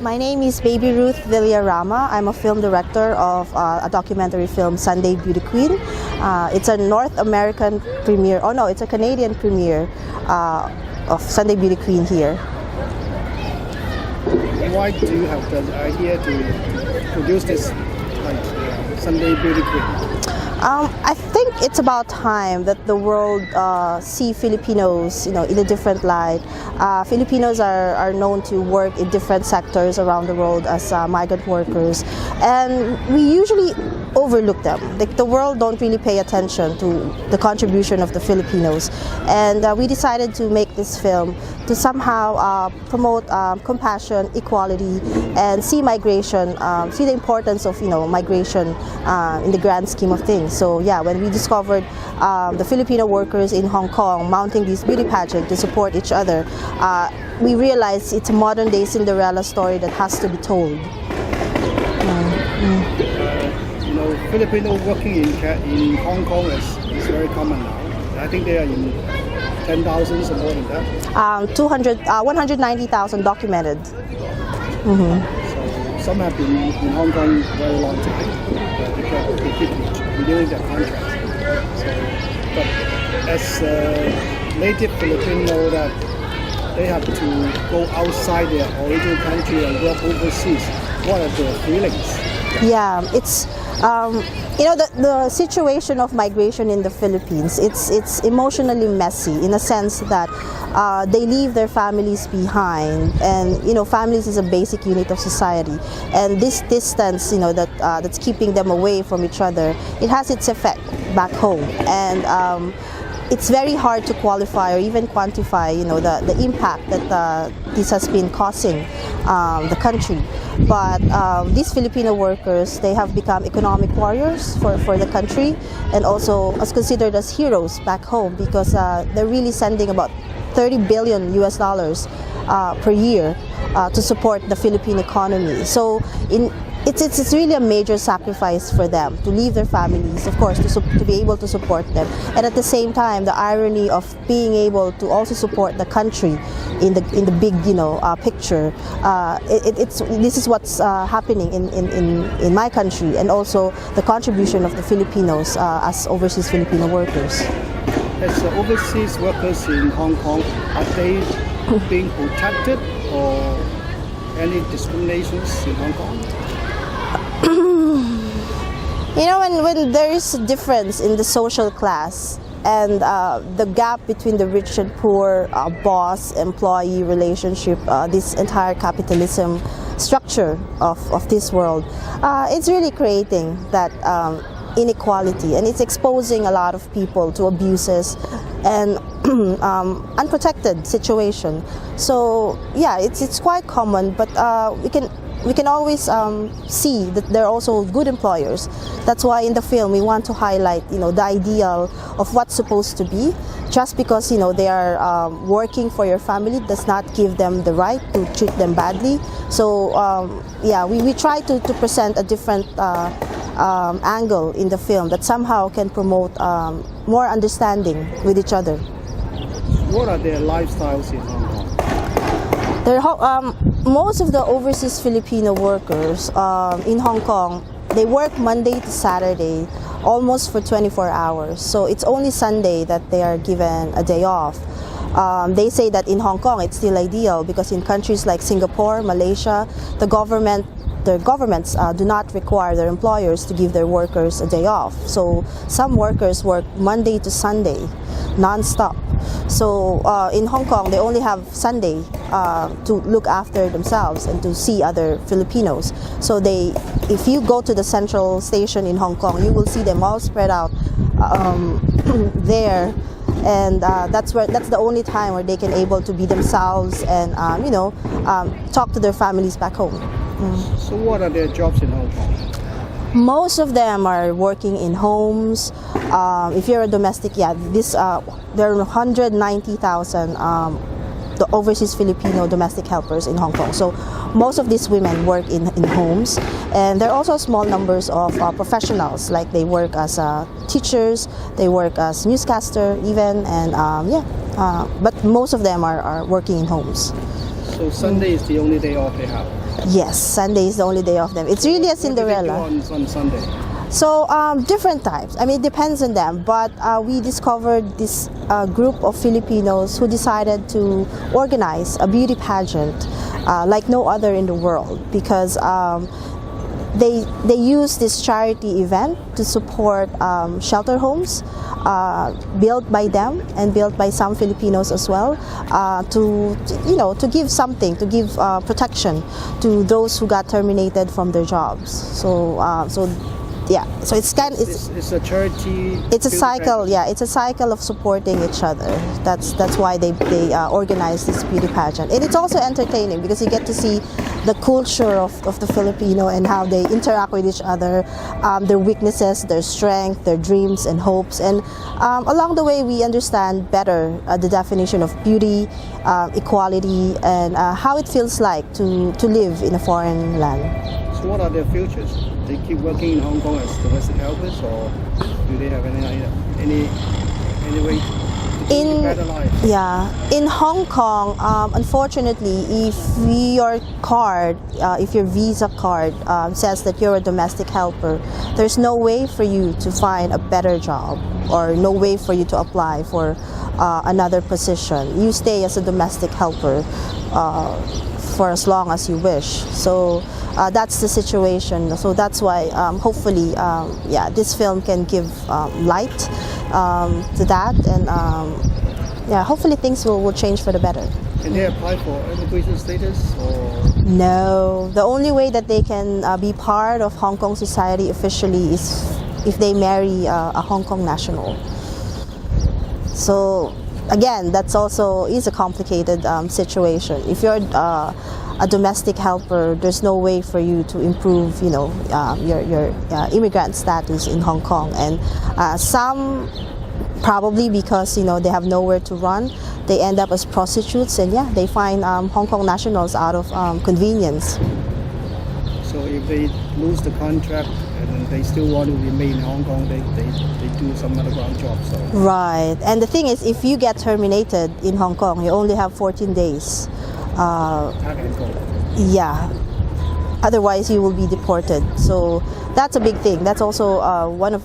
My name is Baby Ruth Villarama. I'm a film director of a documentary film, Sunday Beauty Queen. It's a North American premiere, oh no, it's a Canadian premiere of Sunday Beauty Queen here. Why do you have the idea to produce this Sunday Beauty Queen? I think it's about time that the world see Filipinos, in a different light. Filipinos are known to work in different sectors around the world as migrant workers, and we usually overlook them. The world don't really pay attention to the contribution of the Filipinos, and we decided to make this film to somehow promote compassion, equality, and see migration, see the importance of migration in the grand scheme of things. So yeah, when we discovered the Filipino workers in Hong Kong mounting this beauty pageant to support each other, we realized it's a modern day Cinderella story that has to be told. Filipino working in Hong Kong is very common now. I think they are in 10,000 or more than that. 190,000 documented. So some have been in Hong Kong very long time. They keep renewing their contracts. But as native Filipino, that they have to go outside their original country and work overseas. What are their feelings? Yeah, it's the situation of migration in the Philippines. It's emotionally messy in a sense that they leave their families behind, and families is a basic unit of society. And this distance, that's keeping them away from each other, it has its effect back home, and it's very hard to qualify or even quantify, the impact that this has been causing the country. But these Filipino workers, they have become economic warriors for the country, and also as considered as heroes back home, because they're really sending about $30 billion per year to support the Philippine economy. So it's really a major sacrifice for them to leave their families, of course, to be able to support them, and at the same time the irony of being able to also support the country in the big picture. This is what's happening in my country, and also the contribution of the Filipinos as overseas Filipino workers. As overseas workers in Hong Kong, are they being protected or any discriminations in Hong Kong? When there is a difference in the social class and the gap between the rich and poor, boss-employee relationship, this entire capitalism structure of this world, it's really creating that inequality, and it's exposing a lot of people to abuses and unprotected situation. So yeah, it's quite common, but we can always see that they're also good employers. That's why in the film we want to highlight, the ideal of what's supposed to be. Just because they are working for your family does not give them the right to treat them badly. So yeah, we try to present a different angle in the film that somehow can promote more understanding with each other. What are their lifestyles in Hong Kong? Most of the overseas Filipino workers in Hong Kong, they work Monday to Saturday, almost for 24 hours. So it's only Sunday that they are given a day off. They say that in Hong Kong it's still ideal, because in countries like Singapore, Malaysia, the governments do not require their employers to give their workers a day off. So some workers work Monday to Sunday, non-stop. So in Hong Kong, they only have Sunday to look after themselves and to see other Filipinos. So if you go to the central station in Hong Kong, you will see them all spread out there, and that's the only time where they can able to be themselves and talk to their families back home. So what are their jobs in Hong Kong? Most of them are working in homes. If you're a domestic, there are 190,000 the overseas Filipino domestic helpers in Hong Kong. So most of these women work in homes, and there are also small numbers of professionals, like they work as teachers, they work as newscaster even, and but most of them are working in homes. So Sunday is the only day off they have? Yes, Sunday is the only day off them. It's really a Cinderella. What do they do on Sunday? So different types. I mean, it depends on them. But we discovered this group of Filipinos who decided to organize a beauty pageant like no other in the world, because they use this charity event to support shelter homes built by them and built by some Filipinos as well, to give something, to give protection to those who got terminated from their jobs. So yeah, so it's It's a charity. it's a cycle. Yeah, it's a cycle of supporting each other. That's why they organize this beauty pageant, and it's also entertaining because you get to see the culture of the Filipino and how they interact with each other, their weaknesses, their strength, their dreams and hopes, and along the way we understand better the definition of beauty, equality, and how it feels like to live in a foreign land. So what are their futures? They keep working in Hong Kong as domestic helpers, or do they have any way to live a better life? Yeah, in Hong Kong, unfortunately, if your card, if your visa card says that you're a domestic helper, there's no way for you to find a better job, or no way for you to apply for another position. You stay as a domestic helper for as long as you wish. So that's the situation. So that's why hopefully this film can give light to that, and hopefully things will change for the better. Can they apply for immigration status, or? No, the only way that they can be part of Hong Kong society officially is if they marry a Hong Kong national. So again, that's also is a complicated situation. If you're a domestic helper, there's no way for you to improve, your immigrant status in Hong Kong. And some, probably because they have nowhere to run, they end up as prostitutes, and they find Hong Kong nationals out of convenience. So if they lose the contract and they still want to remain in Hong Kong, they do some underground job. So. Right, and the thing is, if you get terminated in Hong Kong, you only have 14 days. Yeah, otherwise you will be deported. So that's a big thing. That's also one of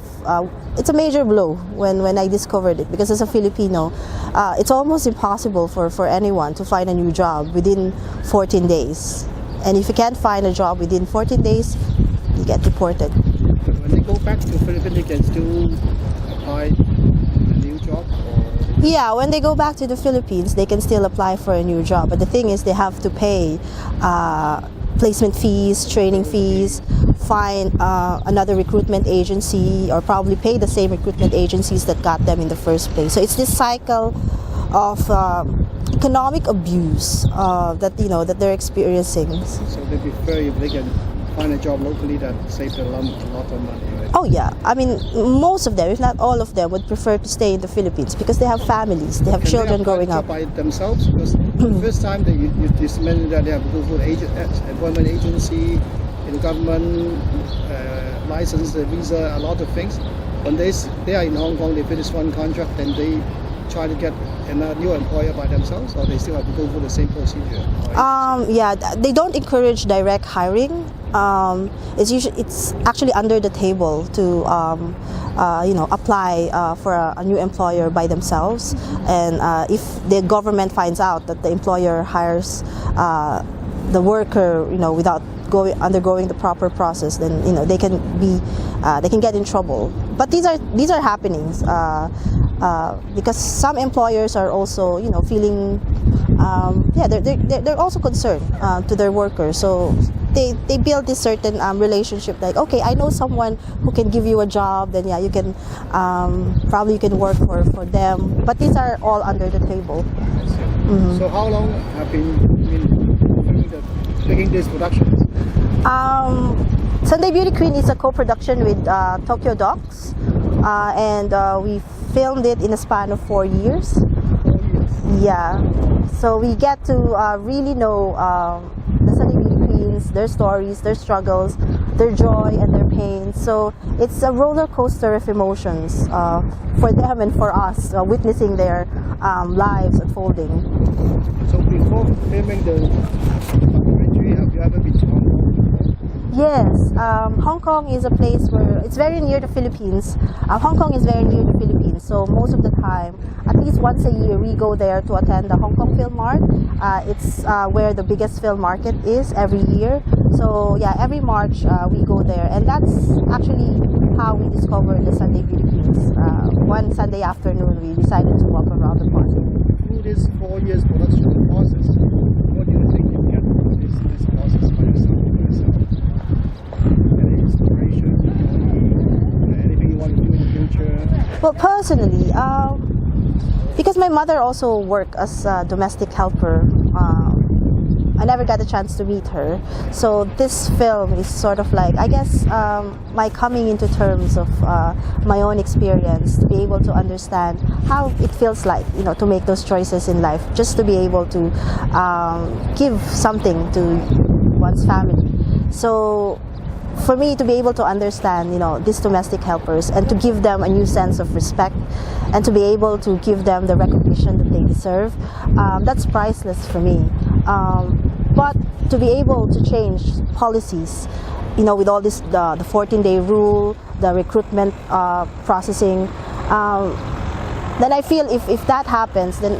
it's a major blow when I discovered it, because as a Filipino, it's almost impossible for anyone to find a new job within 14 days. And if you can't find a job within 14 days, you get deported. But when they go back to Philippines, they can still apply a new job? Or? Yeah, when they go back to the Philippines, they can still apply for a new job. But the thing is, they have to pay placement fees, training fees, find another recruitment agency, or probably pay the same recruitment agencies that got them in the first place. So it's this cycle of economic abuse that they're experiencing. So they prefer if they can find a job locally that saves a lot of money, right? Oh yeah, I mean most of them, if not all of them, would prefer to stay in the Philippines because they have families, they have children growing up. By themselves, because the first time that you mentioned that they have to go for employment agency, in government license, visa, a lot of things. When they are in Hong Kong, they finish one contract, then they try to get a new employer by themselves, or they still have to go through the same procedure? They don't encourage direct hiring. It's actually under the table to apply for a new employer by themselves, and if the government finds out that the employer hires the worker without undergoing the proper process, then they can get in trouble. But these are happenings because some employers are also feeling they're also concerned to their workers, so they build this certain relationship, like, okay, I know someone who can give you a job, then you can probably you can work for them. But these are all under the table. Mm-hmm. So how long have been making this production? Sunday Beauty Queen is a co-production with Tokyo Docs, and we filmed it in a span of 4 years. 4 years. Yeah, so we get to really know the Sunday Beauty Queens, their stories, their struggles, their joy and their pain. So it's a roller coaster of emotions for them and for us, witnessing their lives unfolding. So before filming the documentary, Have you ever been to Hong Kong? Yes, Hong Kong is a place where it's very near the Philippines. Hong Kong is very near the Philippines, so most of the time, at least once a year, we go there to attend the Hong Kong Film Mart. It's where the biggest film market is every year. So yeah, every March we go there, and that's actually how we discovered the Sunday Beauty Queens. One Sunday afternoon, we decided to walk around the park. Through this 4 years production process, what do you think you get from this process by yourself? Any inspiration? Anything you want to do in the future? Well, personally, because my mother also worked as a domestic helper, I never got a chance to meet her. So this film is sort of like, I guess, my coming into terms of my own experience, to be able to understand how it feels like, to make those choices in life, just to be able to give something to one's family. So for me to be able to understand, these domestic helpers, and to give them a new sense of respect, and to be able to give them the recognition that they deserve, that's priceless for me. But to be able to change policies, with all this, the 14-day rule, the recruitment processing, then I feel if that happens, then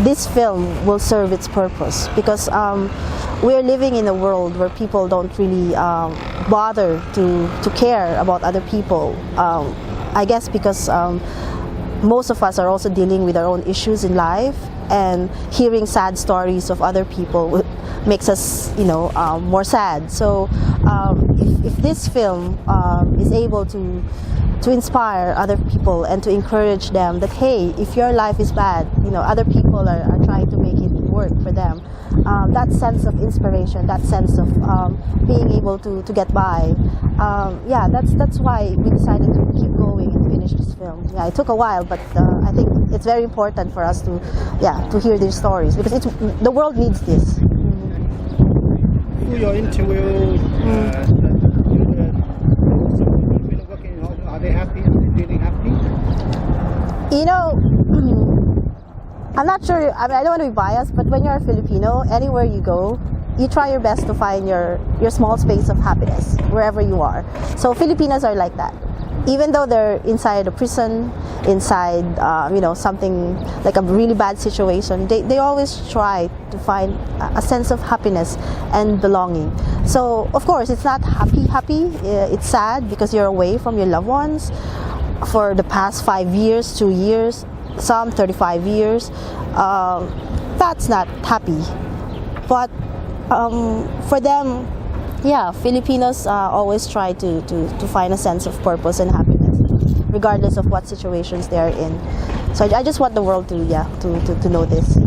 this film will serve its purpose, because we're living in a world where people don't really bother to care about other people. I guess because most of us are also dealing with our own issues in life, and hearing sad stories of other people makes us, more sad. So if this film is able to inspire other people and to encourage them that, hey, if your life is bad, other people are trying to make it work for them. That sense of inspiration, that sense of being able to get by. That's why we decided to keep going and finish this film. Yeah, it took a while, but I think it's very important for us to hear these stories, because the world needs this. Through your interview, people working in Hong Kong, are they happy? Are they feeling happy? I'm not sure, I don't want to be biased, but when you're a Filipino, anywhere you go, you try your best to find your small space of happiness wherever you are. So Filipinos are like that. Even though they're inside a prison, inside something like a really bad situation, they always try to find a sense of happiness and belonging. So of course it's not happy, it's sad because you're away from your loved ones for the past 5 years, 2 years, some 35 years. That's not happy, but for them, Filipinos always try to find a sense of purpose and happiness, regardless of what situations they are in. So I just want the world to know this.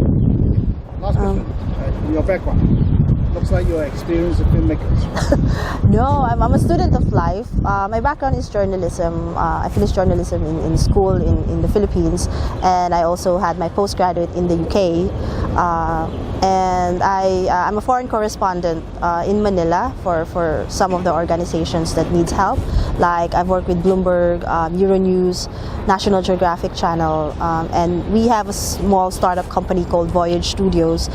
Last question. Your background. Looks like you're experienced filmmakers. No, I'm a student of life. My background is journalism. I finished journalism in school in the Philippines, and I also had my postgraduate in the UK. And I'm a foreign correspondent in Manila for some of the organizations that needs help. Like I've worked with Bloomberg, Euronews, National Geographic Channel, and we have a small startup company called Voyage Studios,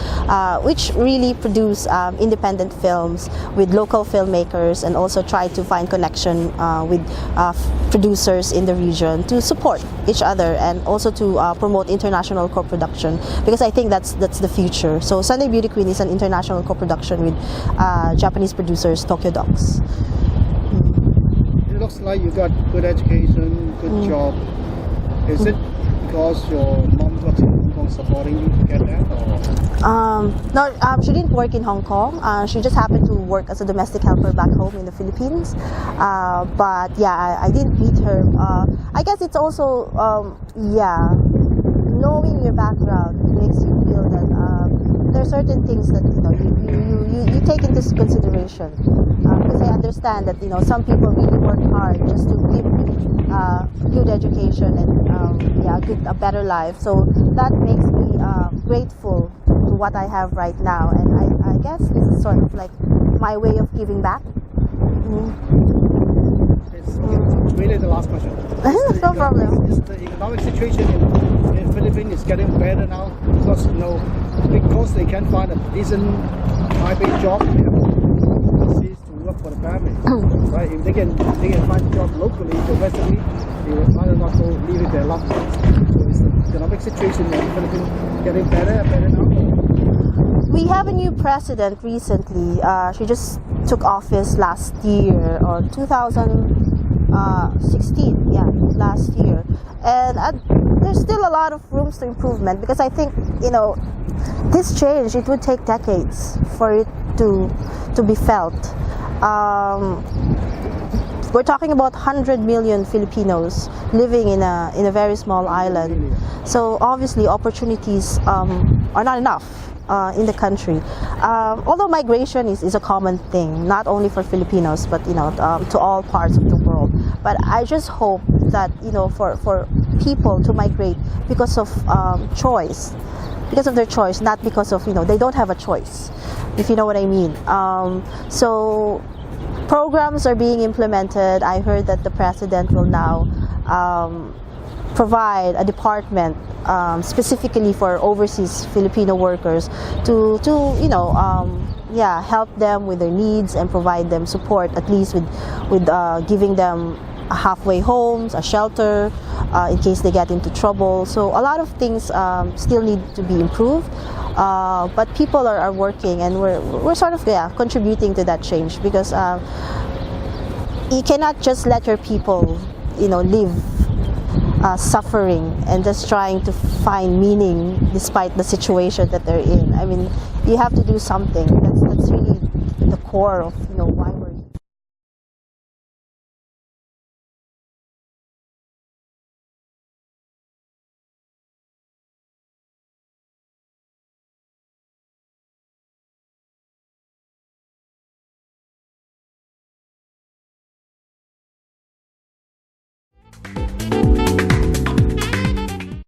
which really produce independent films with local filmmakers, and also try to find connection with producers in the region to support each other, and also to promote international co-production, because I think that's the future. So Sunday Beauty Queen is an international co-production with Japanese producers Tokyo Docs. It looks like you got good education, good job. Is it because your mom works in Hong Kong supporting you to get that? Or? No, she didn't work in Hong Kong. She just happened to work as a domestic helper back home in the Philippines. But yeah, I didn't meet her. I guess it's also, knowing your background makes you feel that there are certain things that you take into consideration. Because I understand that some people really work hard just to give me good education and a better life. So that makes me grateful to what I have right now, and I guess this is sort of like my way of giving back. It's really the last question. No problem. Is the economic situation in Philippines is getting better now because they can't find a decent high-paid job? They have work for the family, right? If they can find a job locally, domestically, they would rather not go live with their loved ones. So is the economic situation in the Philippines getting better now? We have a new president recently. She just took office last year, or 2016, yeah, last year. And there's still a lot of rooms to improvement, because I think, this change, it would take decades for it to be felt. We're talking about 100 million Filipinos living in a very small island. So obviously opportunities are not enough in the country. Although migration is a common thing, not only for Filipinos, but to all parts of the world. But I just hope that for people to migrate because of choice, because of their choice, not because of they don't have a choice, if you know what I mean. So programs are being implemented. I heard that the president will now provide a department specifically for overseas Filipino workers to help them with their needs and provide them support, at least with giving them halfway homes, a shelter in case they get into trouble. So a lot of things still need to be improved, but people are working, and we're sort of contributing to that change, because you cannot just let your people live suffering and just trying to find meaning despite the situation that they're in. I mean, you have to do something. That's really the core of